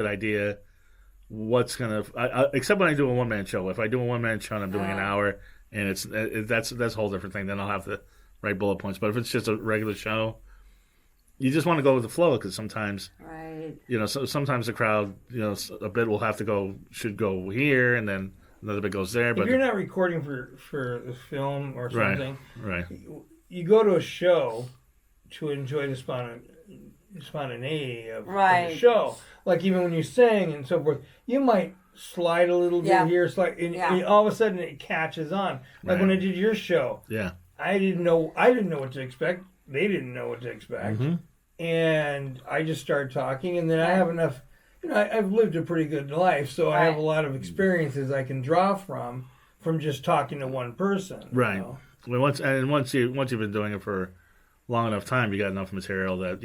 good idea what's gonna. Except when I do a one-man show. If I do a one-man show and I'm doing an hour, and that's a whole different thing. Then I'll have to write bullet points. But if it's just a regular show, you just want to go with the flow because sometimes, sometimes the crowd, a bit will have to should go here, and then another bit goes there. But if you're not recording for the film or something, right. You go to a show to enjoy the spontaneity of the show. Like even when you sing and so forth, you might slide a little bit here, and all of a sudden it catches on. Like when I did your show, I didn't know what to expect. They didn't know what to expect, and I just started talking, and then I have enough. I've lived a pretty good life, so I have a lot of experiences I can draw from just talking to one person. Right. Well, once you've been doing it for long enough time, you got enough material that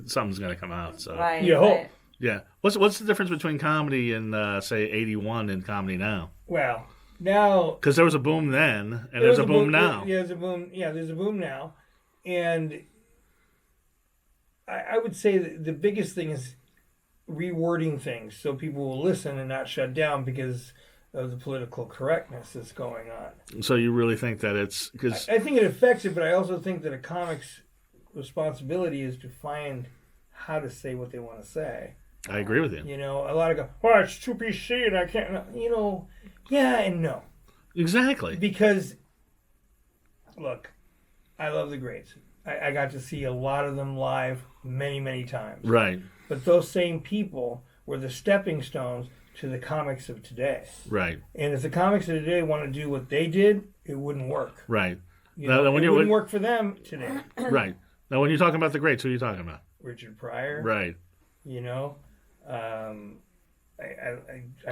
something's going to come out. So you hope. Yeah. What's the difference between comedy and say '81 and comedy now? Well, now because there was a boom then, and there's a boom now. There's a boom. Yeah, there's a boom now, and I would say that the biggest thing is rewording things so people will listen and not shut down because of the political correctness that's going on. So you really think that it's because I think it affects it, but I also think that a comic's responsibility is to find how to say what they want to say. I agree with you. A lot of go, well, it's too PC and I can't. Yeah and no. Exactly. Because, look, I love the greats. I got to see a lot of them live many, many times. Right. But those same people were the stepping stones to the comics of today. Right. And if the comics of today want to do what they did, it wouldn't work. Right. It wouldn't work for them today. Right. Now, when you're talking about the greats, who are you talking about? Richard Pryor. Right. I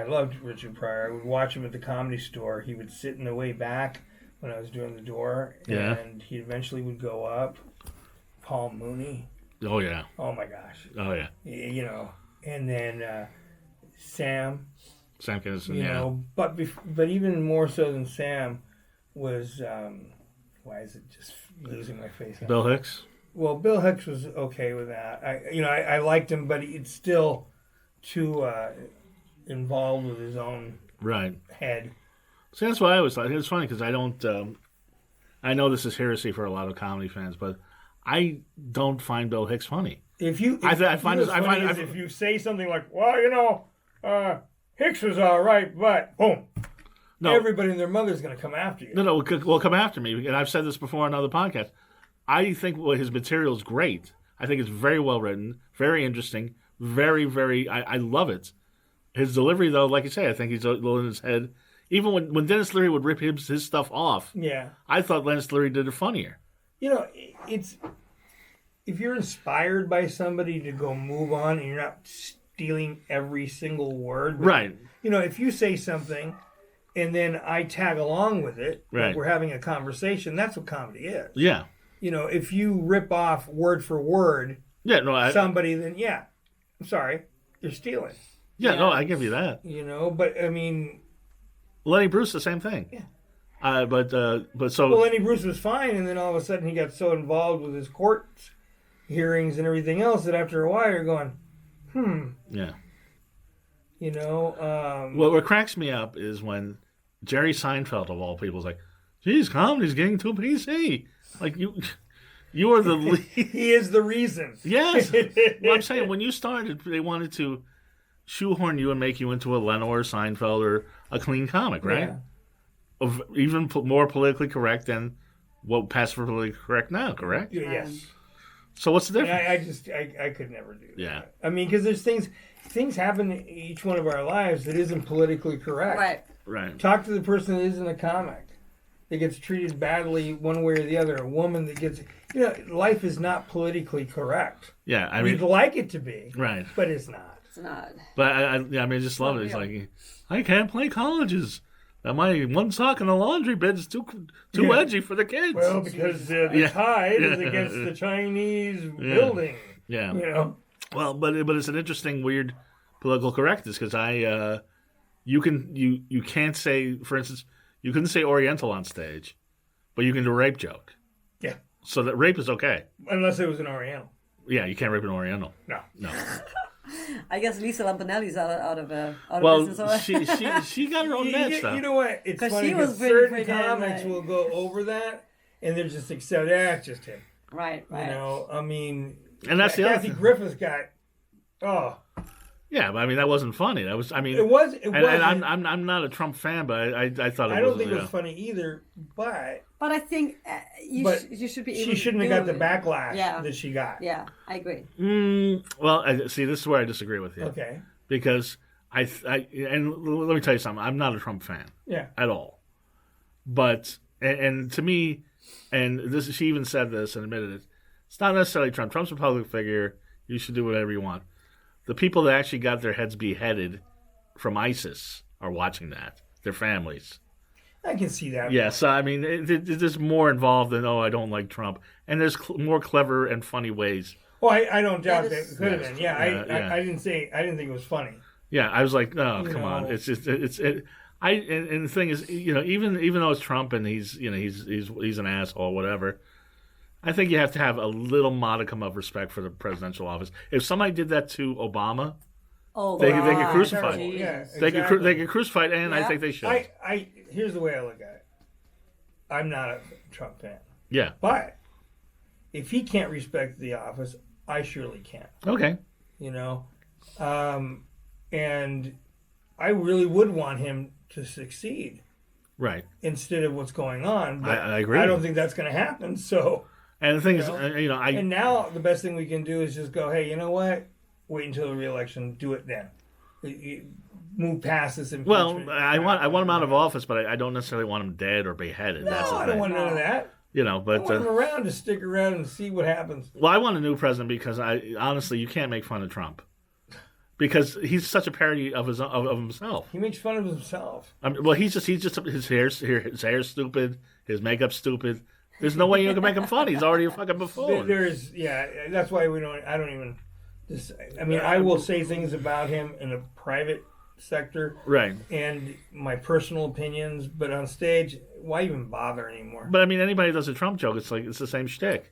loved Richard Pryor. I would watch him at the Comedy Store. He would sit in the way back when I was doing the door. And he eventually would go up. Paul Mooney. Oh, yeah. Oh, my gosh. Oh, yeah. And then Sam. Sam Kinison, But even more so than Sam was, why is it just losing my face? Bill Hicks? Well, Bill Hicks was okay with that. I liked him, but it's still too involved with his own head. See, that's why I always thought. It's funny because I don't, I know this is heresy for a lot of comedy fans, but I don't find Bill Hicks funny. If you say something like, well, Hicks was all right, but boom, everybody and their mother's going to come after you. No, will come after me, and I've said this before on other podcasts. I think his material is great. I think it's very well written, very interesting, very, very. I love it. His delivery, though, like you say, I think he's a little in his head. Even when Dennis Leary would rip his stuff off, I thought Dennis Leary did it funnier. It's if you're inspired by somebody to go move on and you're not stealing every single word. Right. If you say something and then I tag along with it, like we're having a conversation, that's what comedy is. Yeah. If you rip off word for word somebody, then I'm sorry, you're stealing. Yeah, no, I give you that. But I mean... Lenny Bruce, the same thing. Yeah. But so... Well, Lenny Bruce was fine, and then all of a sudden he got so involved with his court hearings and everything else that after a while you're going, Yeah. What cracks me up is when Jerry Seinfeld, of all people, is like, geez, comedy's getting too PC. Like, you are the lead. He is the reason. Yes. Well, I'm saying, when you started, they wanted to shoehorn you and make you into a Lenore, Seinfeld, or a clean comic, right? Yeah. Even more politically correct than what passed for politically correct now, correct? Yes. So what's the difference? I could never do that. Yeah. I mean, because there's things happen in each one of our lives that isn't politically correct. Right. Talk to the person that isn't a comic, that gets treated badly one way or the other. A woman that gets, life is not politically correct. Yeah, I mean, we'd like it to be, right? But it's not. It's not. But I just love it. It's like, I can't play colleges. Now my one sock in the laundry bin is too edgy for the kids. Well, because the tide is against the Chinese building. Yeah. Well, but it's an interesting, weird political correctness because you can't say, for instance, you couldn't say Oriental on stage, but you can do a rape joke. Yeah. So that rape is okay. Unless it was an Oriental. Yeah, you can't rape an Oriental. No. I guess Lisa Lampanelli's out of Well, business. she got her own match though. You know what? It's funny she was because certain pretty comics will go over that, and they're just accept. That's just him. Right. You know, I mean, and that's the Kathy other Griffith's got. Oh. Yeah, but I mean that wasn't funny. That was, I mean, it was. And I'm not a Trump fan, but I thought it was. I don't think it was funny either. But I think you should be. She shouldn't have got the backlash that she got. Yeah, I agree. Well, see, this is where I disagree with you. Okay. Because and let me tell you something. I'm not a Trump fan. Yeah. At all. But and to me, and this she even said this and admitted it. It's not necessarily Trump. Trump's a public figure. You should do whatever you want. The people that actually got their heads beheaded from ISIS are watching that. Their families. I can see that. Yeah, so I mean, there's more involved than, I don't like Trump. And there's more clever and funny ways. Well, I don't doubt that could have been. Yeah, I didn't think it was funny. Yeah, I was like, no, come on. It's just, and the thing is, even though it's Trump and he's an asshole, whatever, I think you have to have a little modicum of respect for the presidential office. If somebody did that to Obama, they get crucified. Yeah, they exactly. get crucified, and I think they should. Here's the way I look at it. I'm not a Trump fan. Yeah. But if he can't respect the office, I surely can. Okay. And I really would want him to succeed. Right. Instead of what's going on. But I agree. I don't think that's going to happen. So. And the thing is, And now the best thing we can do is just go, hey, you know what? Wait until the re-election. Do it then. Move past this impeachment. Well, I want him out of office, but I don't necessarily want him dead or beheaded. No, That's the thing. I don't want none of that. But I want him around to stick around and see what happens. Well, I want a new president because honestly, you can't make fun of Trump because he's such a parody of himself. He makes fun of himself. I mean, well, he's just his hair's stupid, his makeup's stupid. There's no way you can make him fun. He's already a fucking buffoon. That's why I don't even. I will say things about him in a private sector, right? And my personal opinions, but on stage, why even bother anymore? But I mean, anybody who does a Trump joke, it's the same shtick.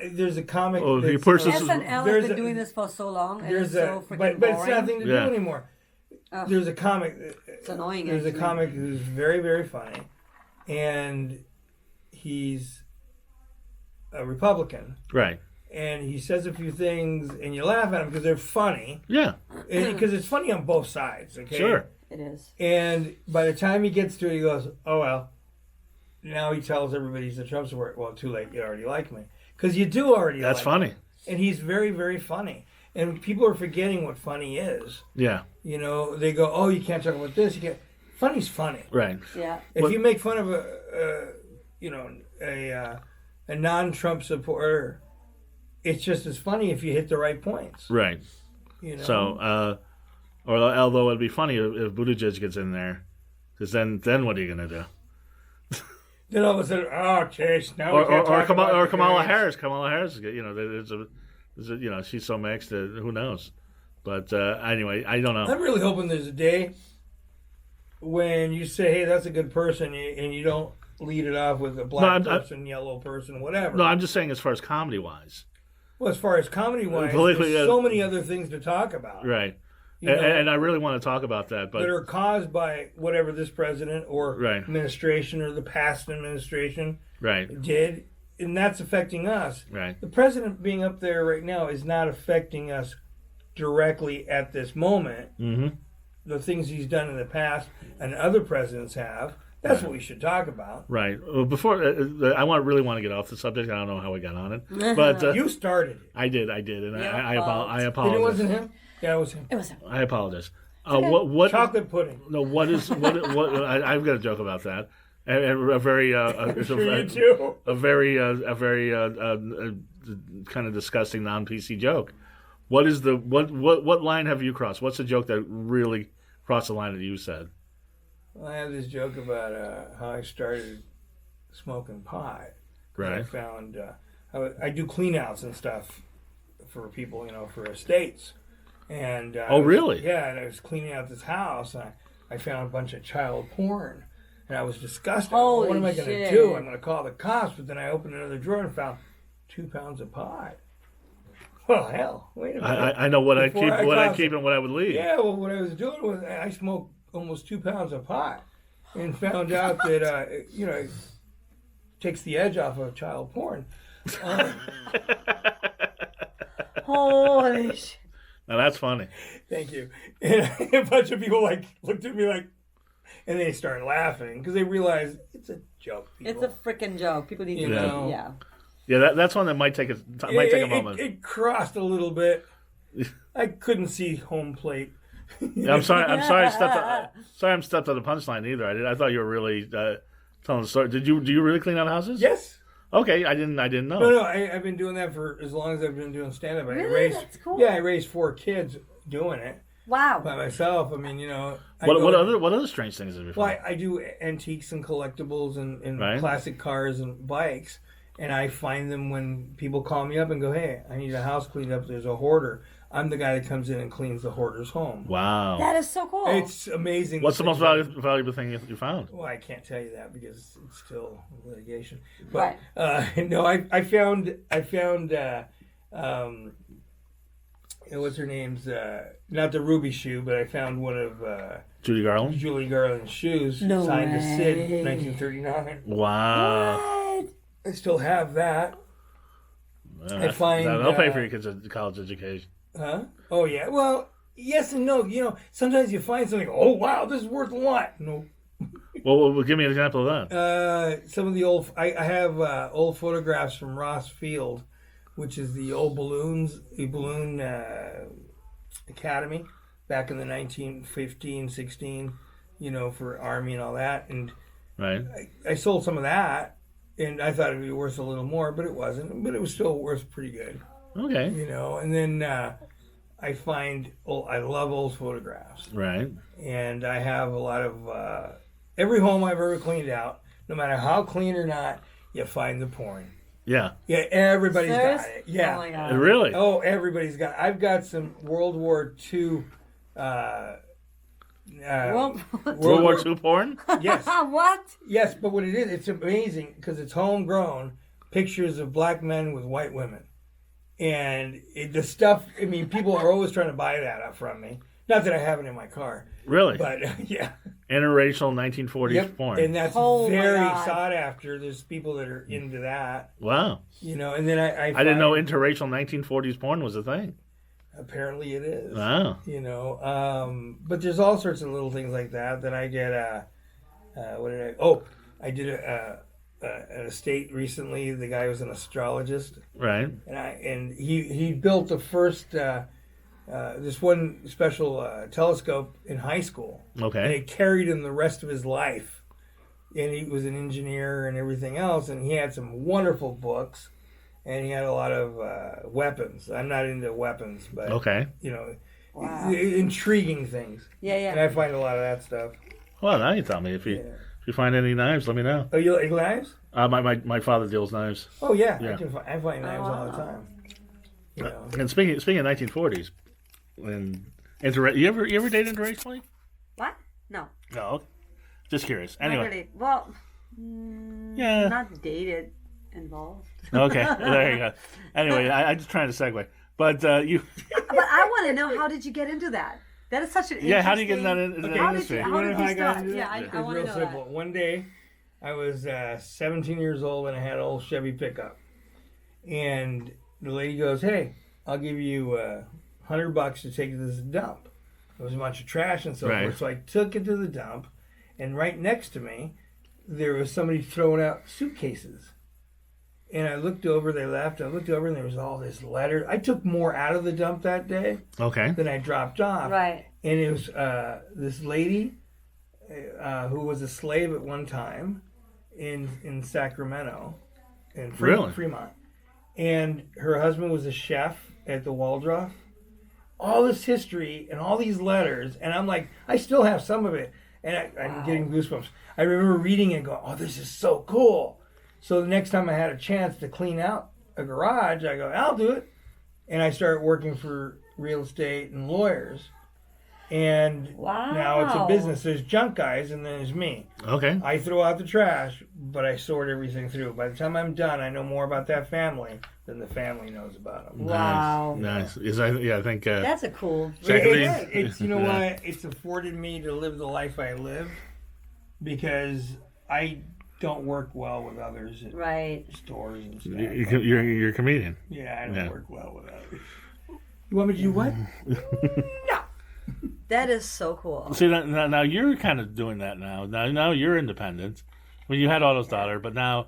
There's a comic. SNL has been doing this for so long, and it's so freaking boring. But it's nothing to do anymore. There's a comic. It's annoying. There's a comic who's very, very funny, and he's a Republican, right? And he says a few things, and you laugh at him because they're funny. Yeah. Because it's funny on both sides, okay? Sure. It is. And by the time he gets to it, he goes, oh, well. Now he tells everybody he's a Trump supporter. Well, too late. You already like me. Because you do already That's funny. Me. And he's very, very funny. And people are forgetting what funny is. Yeah. They go, oh, you can't talk about this. You can't. Funny's funny. Right. Yeah. If you make fun of a non-Trump supporter, it's just as funny if you hit the right points. Right. So, although it'd be funny if Buttigieg gets in there, because then what are you going to do? Then all of a sudden, Chase, now or Kamala Harris. Kamala Harris, she's so mixed that who knows. But anyway, I don't know. I'm really hoping there's a day when you say, hey, that's a good person, and you don't lead it off with a black person, yellow person, whatever. No, I'm just saying as far as comedy-wise. Well, as far as comedy-wise, there's so many other things to talk about. Right. And I really want to talk about that. But that are caused by whatever this president or administration or the past administration did. And that's affecting us. Right. The president being up there right now is not affecting us directly at this moment. Mm-hmm. The things he's done in the past and other presidents have. That's what we should talk about. Right. Well, before I really want to get off the subject. I don't know how we got on it, but you started it. I did, and I apologize. It wasn't him. Yeah, it was him. It was him. I apologize. What chocolate pudding? No, what I've got a joke about that. A very kind of disgusting non-PC joke. What line have you crossed? What's the joke that really crossed the line that you said? Well, I have this joke about how I started smoking pot. Right. I found I do cleanouts and stuff for people, for estates. And really? Yeah, and I was cleaning out this house, and I found a bunch of child porn, and I was disgusted. Holy what am I going to do? I'm going to call the cops. But then I opened another drawer and found 2 pounds of pot. Well, hell, wait a minute. I know what I keep and what I would leave. Yeah, well, what I was doing was I smoked almost 2 pounds of pot, and found out that it takes the edge off of child porn. Holy shit! Now that's funny. Thank you. And a bunch of people looked at me and they started laughing because they realized it's a joke. People. It's a freaking joke. People need to know. Yeah. Yeah, that's one that might take a moment. It crossed a little bit. I couldn't see home plate. I'm sorry. I stepped on the punchline either. I thought you were really telling the story. Do you really clean out houses? Yes. Okay, I didn't know. No, I've been doing that for as long as I've been doing stand-up. Really? That's cool. Yeah, I raised 4 kids doing it. Wow. By myself. I mean, What other strange things have you found? Well, I do antiques and collectibles and right. classic cars and bikes, and I find them when people call me up and go, "Hey, I need a house cleaned up. There's a hoarder." I'm the guy that comes in and cleans the hoarder's home. Wow. That is so cool. It's amazing. What's the most valuable thing you found? Well, I can't tell you that because it's still litigation. But no, I found what's her name's not the ruby shoe, but I found one of Judy Garland's shoes signed to Sid, 1939. Wow. What? I still have that. I find that'll pay for your kids' college education. Huh? Oh yeah. Well, yes and no. Sometimes you find something. Oh wow, this is worth a lot. No. Well, give me an example of that. Some of the old. I have old photographs from Ross Field, which is the old balloon academy back in the 1915, 16. For Army and all that. And right. I sold some of that, and I thought it'd be worth a little more, but it wasn't. But it was still worth pretty good. Okay. And then I find I love old photographs. Right. And I have a lot of every home I've ever cleaned out, no matter how clean or not, you find the porn. Yeah. Yeah, everybody's got it. Yeah. Oh my God. Really? Oh, everybody's got it. I've got some World War II World War II porn? Yes. What? Yes, but what it is, it's amazing because it's homegrown pictures of black men with white women. And the stuff, people are always trying to buy that up from me. Not that I have it in my car. Really? But, yeah. Interracial 1940s porn. And that's very sought after. There's people that are into that. Wow. And then I didn't know interracial 1940s porn was a thing. Apparently it is. Wow. But there's all sorts of little things like that I get, I did an estate recently. The guy was an astrologist. Right. And he built the first this one special telescope in high school. Okay. And it carried him the rest of his life. And he was an engineer and everything else. And he had some wonderful books. And he had a lot of weapons. I'm not into weapons, but okay. Intriguing things. Yeah. And I find a lot of that stuff. Well, now you tell me if you find any knives, let me know. Oh, you like knives? My father deals knives. Oh yeah. I find knives all the time. And speaking of 1940s, and you ever dated interracially? What? No. No. Just curious. Anyway. Not really. Well, yeah. Not dated. Involved. Okay, there you go. Anyway, I'm just trying to segue, but you. But I want to know, how did you get into that? That is such an interesting... how do you get into that industry? How did you start? Yeah, I want to know simple. that. One day, I was 17 years old and I had an old Chevy pickup, and the lady goes, "Hey, I'll give you $100 to take it to this dump." There was a bunch of trash and so forth, so I took it to the dump, and right next to me, there was somebody throwing out suitcases. And I looked over, they left, I looked over, and there was all this letter. I took more out of the dump that day than I dropped off. Right. And it was this lady who was a slave at one time in Sacramento, in Fremont. And her husband was a chef at the Waldorf. All this history and all these letters, and I'm like, I still have some of it. And I'm getting goosebumps. I remember reading it and going, oh, this is so cool. So the next time I had a chance to clean out a garage, I go, I'll do it. And I started working for real estate and lawyers. And wow. now it's a business. There's junk guys, and then there's me. Okay. I throw out the trash, but I sort everything through. By the time I'm done, I know more about that family than the family knows about them. Wow. Nice. I think that's a cool. It's you know why it's afforded me to live the life I live, because I don't work well with others at stores and stuff. You're a comedian. Yeah, I don't work well with others. You want me to do what? No. That is so cool. See, now you're kind of doing that now. Now you're independent. Well, you had all those daughters, but now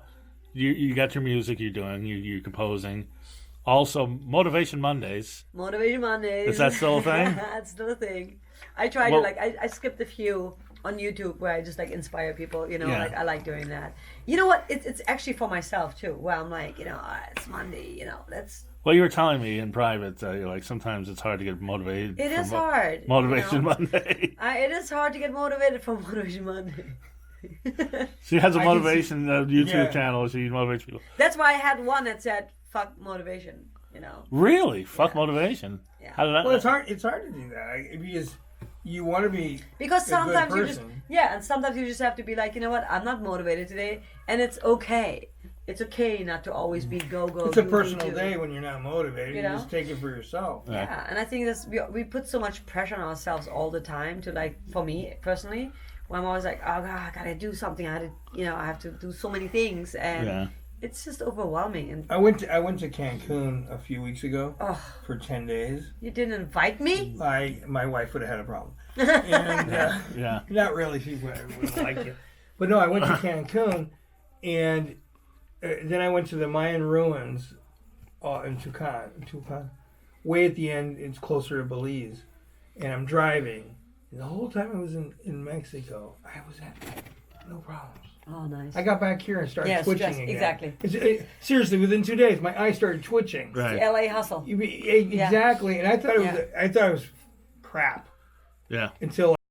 you got your music you're doing, you're composing. Also, Motivation Mondays. Motivation Mondays. Is that still a thing? That's still a thing. I tried to, I skipped a few on YouTube where I just like inspire people, like I like doing that. You know what? It's actually for myself too, where I'm like, it's Monday, that's... Well, you were telling me in private, like sometimes it's hard to get motivated. It is hard. Motivation Monday. It is hard to get motivated for Motivation Monday. She has a motivation YouTube channel. She motivates people. That's why I had one that said "fuck motivation." Really, fuck motivation. Yeah. How did that? Well, it's hard to do that because you want to be sometimes a good you person. and sometimes you just have to be like, you know what, I'm not motivated today, and it's okay. It's okay not to always be go. It's a personal day when you're not motivated. You just take it for yourself. Yeah, and I think we put so much pressure on ourselves all the time to, like, for me personally, when I'm always like, oh God, I gotta do something. I have to do so many things, and it's just overwhelming. And I went to Cancun a few weeks ago for 10 days. You didn't invite me? My wife would have had a problem. And, not really. She wouldn't like it. But no, I went to Cancun, and then I went to the Mayan ruins in Tucson. Way at the end, it's closer to Belize. And I'm driving. And the whole time I was in Mexico, I was having no problems. Oh, nice. I got back here and started twitching again. Exactly. Seriously, within 2 days, my eyes started twitching. Right. It's the LA hustle. Exactly. And I thought it was crap. Yeah. Until